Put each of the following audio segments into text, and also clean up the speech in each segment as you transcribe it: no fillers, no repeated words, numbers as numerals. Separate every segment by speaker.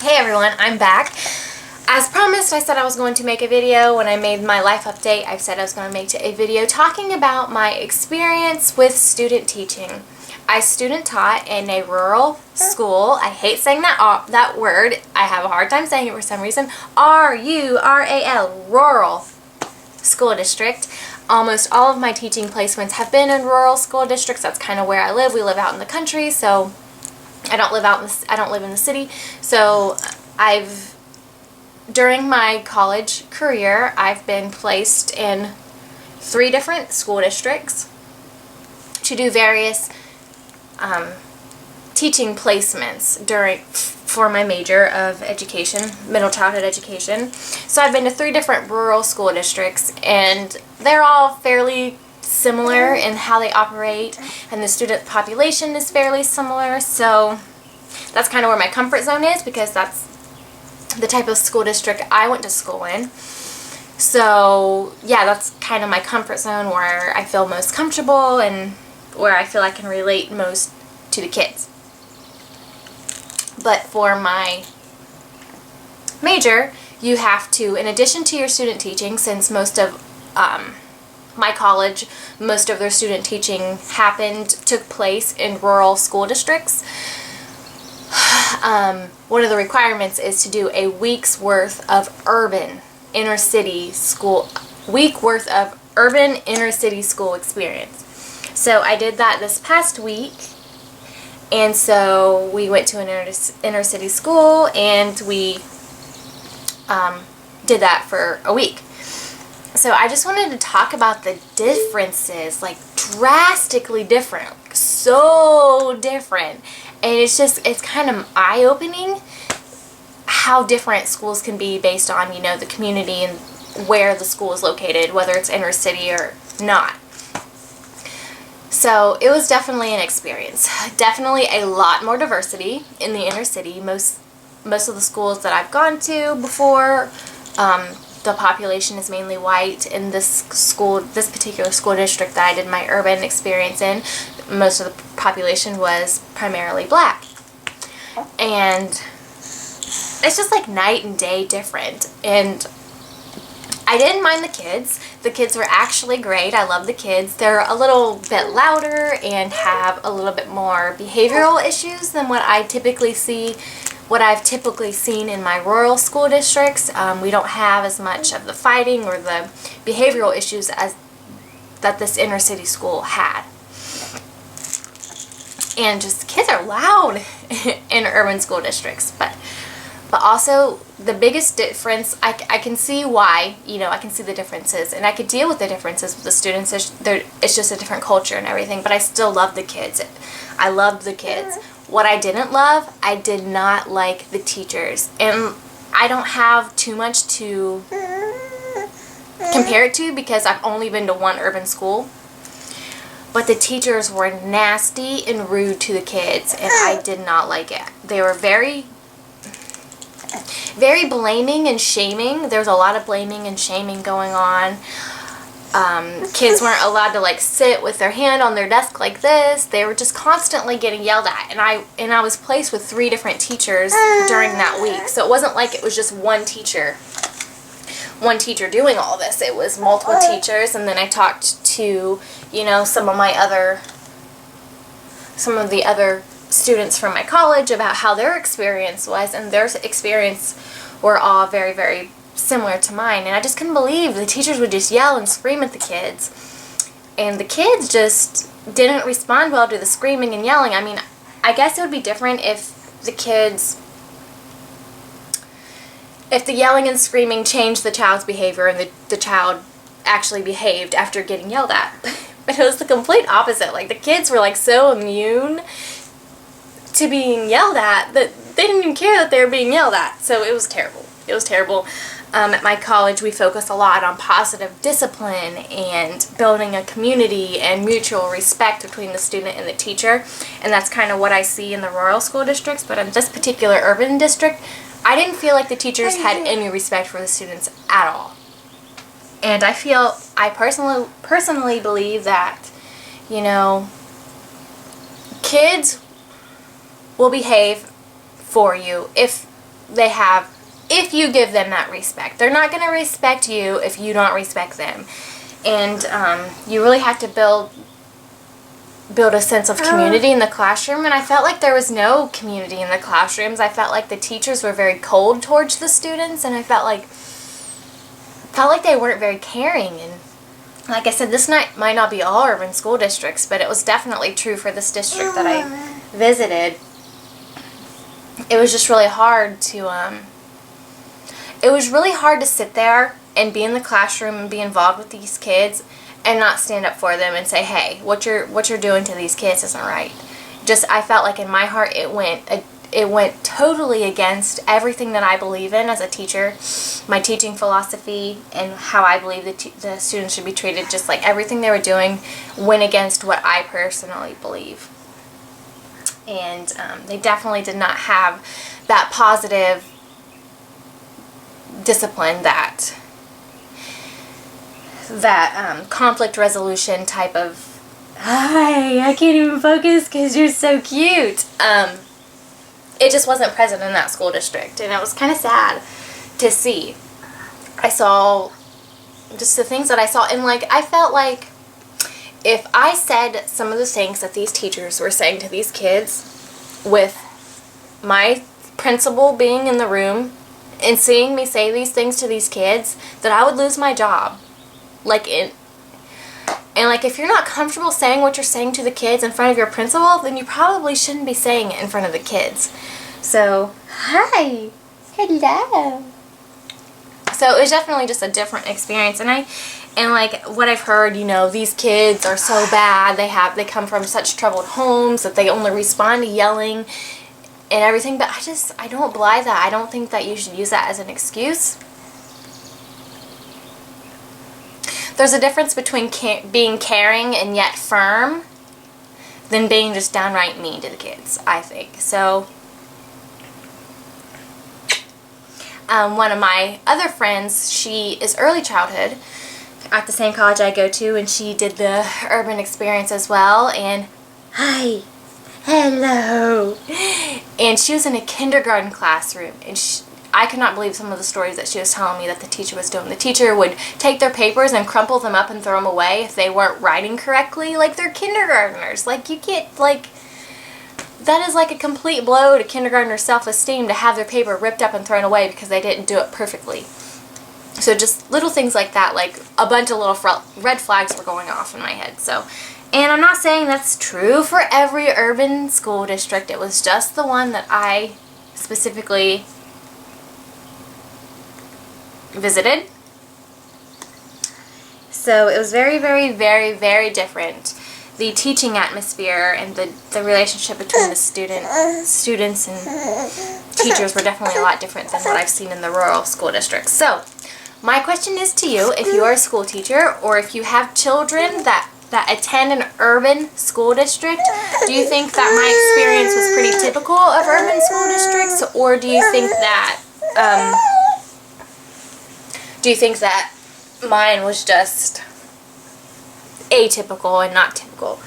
Speaker 1: Hey everyone, I'm back. As promised, I said I was going to make a video. When I made my life update, I said I was going to make a video talking about my experience with student teaching. I student taught in a rural school. I hate saying that word. I have a hard time saying it for some reason. R-U-R-A-L, rural school district. Almost all of my teaching placements have been in rural school districts. That's kind of where I live. We live out in the country, so I don't live in the city. So during my college career, I've been placed in 3 different school districts to do various teaching placements for my major of education, middle childhood education. So I've been to 3 different rural school districts, and they're all fairly similar in how they operate, and the student population is fairly similar. So that's kind of where my comfort zone is, because that's the type of school district I went to school in. So yeah, that's kind of my comfort zone, where I feel most comfortable and where I feel I can relate most to the kids. But for my major, you have to, in addition to your student teaching, since most of my college, most of their student teaching took place in rural school districts, one of the requirements is to do a week's worth of urban inner city school experience. So I did that this past week, and so we went to an inner city school, and we did that for a week. So I just wanted to talk about the differences, like drastically different, so different. And it's kind of eye-opening how different schools can be based on, the community and where the school is located, whether it's inner city or not. So it was definitely an experience. Definitely a lot more diversity in the inner city. Most of the schools that I've gone to before, the population is mainly white. In this particular school district that I did my urban experience in, most of the population was primarily black. And it's just like night and day different. And I didn't mind the kids. The kids were actually great. I love the kids. They're a little bit louder and have a little bit more behavioral issues than what I've typically seen in my rural school districts. We don't have as much of the fighting or the behavioral issues that this inner city school had. And just kids are loud in urban school districts, but also the biggest difference, I can see why, I can see the differences, and I could deal with the differences with the students. It's just a different culture and everything, but I still love the kids. I loved the kids. What I didn't love, I did not like the teachers, and I don't have too much to compare it to because I've only been to one urban school. But the teachers were nasty and rude to the kids, and I did not like it. They were very, very blaming and shaming. There was a lot of blaming and shaming going on. Kids weren't allowed to sit with their hand on their desk like this. They were just constantly getting yelled at, and I was placed with 3 different teachers during that week. So it wasn't like it was just one teacher doing all this. It was multiple teachers, and then I talked to some of the other students from my college about how their experience was, and their experience were all very, very similar to mine. And I just couldn't believe the teachers would just yell and scream at the kids, and the kids just didn't respond well to the screaming and yelling. I mean, I guess it would be different if the yelling and screaming changed the child's behavior and the child actually behaved after getting yelled at. But it was the complete opposite. The kids were so immune to being yelled at that they didn't even care that they were being yelled at. So it was terrible. It was terrible. At my college, we focus a lot on positive discipline and building a community and mutual respect between the student and the teacher. And that's kind of what I see in the rural school districts. But in this particular urban district, I didn't feel like the teachers had any respect for the students at all. And I personally believe that, kids will behave for you if they have if you give them that respect. They're not going to respect you if you don't respect them. And you really have to build a sense of community in the classroom, and I felt like there was no community in the classrooms. I felt like the teachers were very cold towards the students, and I felt like they weren't very caring. And like I said, this might not be all urban school districts, but it was definitely true for this district that I visited. It was just really hard to sit there and be in the classroom and be involved with these kids and not stand up for them and say, hey, what you're doing to these kids isn't right. I felt like in my heart it went totally against everything that I believe in as a teacher, my teaching philosophy, and how I believe the students should be treated. Just like everything they were doing went against what I personally believe. And they definitely did not have that positive discipline, that conflict resolution type of, hi, I can't even focus because you're so cute. It just wasn't present in that school district, and it was kind of sad to see. I saw just the things that I saw, and like I felt like if I said some of the things that these teachers were saying to these kids, with my principal being in the room and seeing me say these things to these kids, that I would lose my job. And if you're not comfortable saying what you're saying to the kids in front of your principal, then you probably shouldn't be saying it in front of the kids. So, hi, hello. So it was definitely just a different experience, and like what I've heard, these kids are so bad. They come from such troubled homes that they only respond to yelling and everything. But I don't buy that. I don't think that you should use that as an excuse. There's a difference between being caring and yet firm than being just downright mean to the kids, I think. So, one of my other friends, she is early childhood at the same college I go to, and she did the urban experience as well. And hi, hello. And she was in a kindergarten classroom, and I could not believe some of the stories that she was telling me that the teacher was doing. The teacher would take their papers and crumple them up and throw them away if they weren't writing correctly. Like, they're kindergartners. Like, you can't, that is like a complete blow to kindergartner self-esteem to have their paper ripped up and thrown away because they didn't do it perfectly. So just little things like that, like a bunch of little red flags were going off in my head. So, and I'm not saying that's true for every urban school district. It was just the one that I specifically visited. So it was very, very, very, very different. The teaching atmosphere and the relationship between the students and teachers were definitely a lot different than what I've seen in the rural school districts. So my question is to you, if you are a school teacher or if you have children that attend an urban school district, do you think that my experience was pretty typical of urban school districts, or do you think that mine was just atypical and not typical?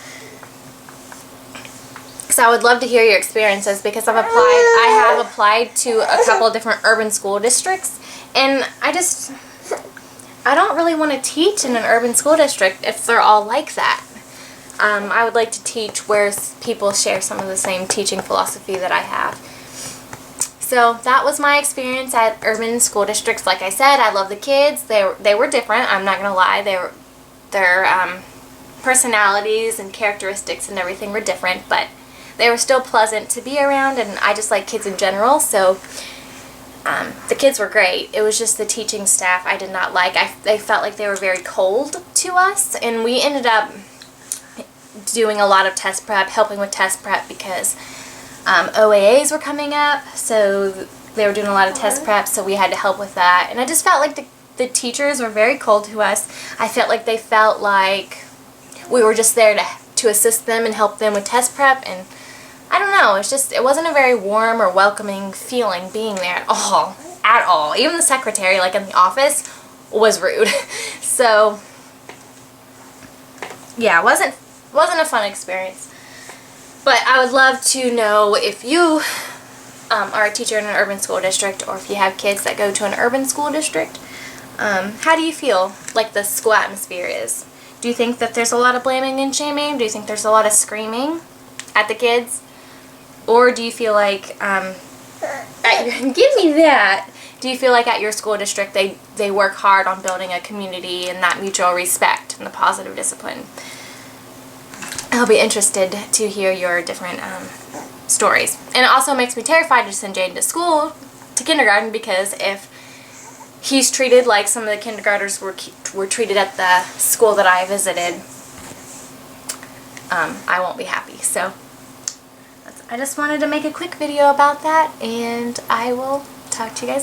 Speaker 1: So I would love to hear your experiences, because I have applied to a couple of different urban school districts, and I don't really want to teach in an urban school district if they're all like that. I would like to teach where people share some of the same teaching philosophy that I have. So that was my experience at urban school districts. Like I said, I love the kids. They were different. I'm not gonna lie. Their personalities and characteristics and everything were different, but they were still pleasant to be around, and I just like kids in general. So the kids were great. It was just the teaching staff I did not like. They felt like they were very cold to us, and we ended up doing a lot of test prep, helping with test prep, because OAAs were coming up, so they were doing a lot of test prep, so we had to help with that. And I just felt like the teachers were very cold to us. I felt like they felt like we were just there to assist them and help them with test prep, and I don't know, it wasn't a very warm or welcoming feeling being there at all. Even the secretary, like in the office, was rude. So yeah, it wasn't a fun experience. But I would love to know if you are a teacher in an urban school district, or if you have kids that go to an urban school district, how do you feel like the school atmosphere is? Do you think that there's a lot of blaming and shaming? Do you think there's a lot of screaming at the kids? Or do you feel like, give me that! Do you feel like at your school district they work hard on building a community and that mutual respect and the positive discipline? I'll be interested to hear your different stories. And it also makes me terrified to send Jaden to school, to kindergarten, because if he's treated like some of the kindergartners were treated at the school that I visited, I won't be happy. So I just wanted to make a quick video about that, and I will talk to you guys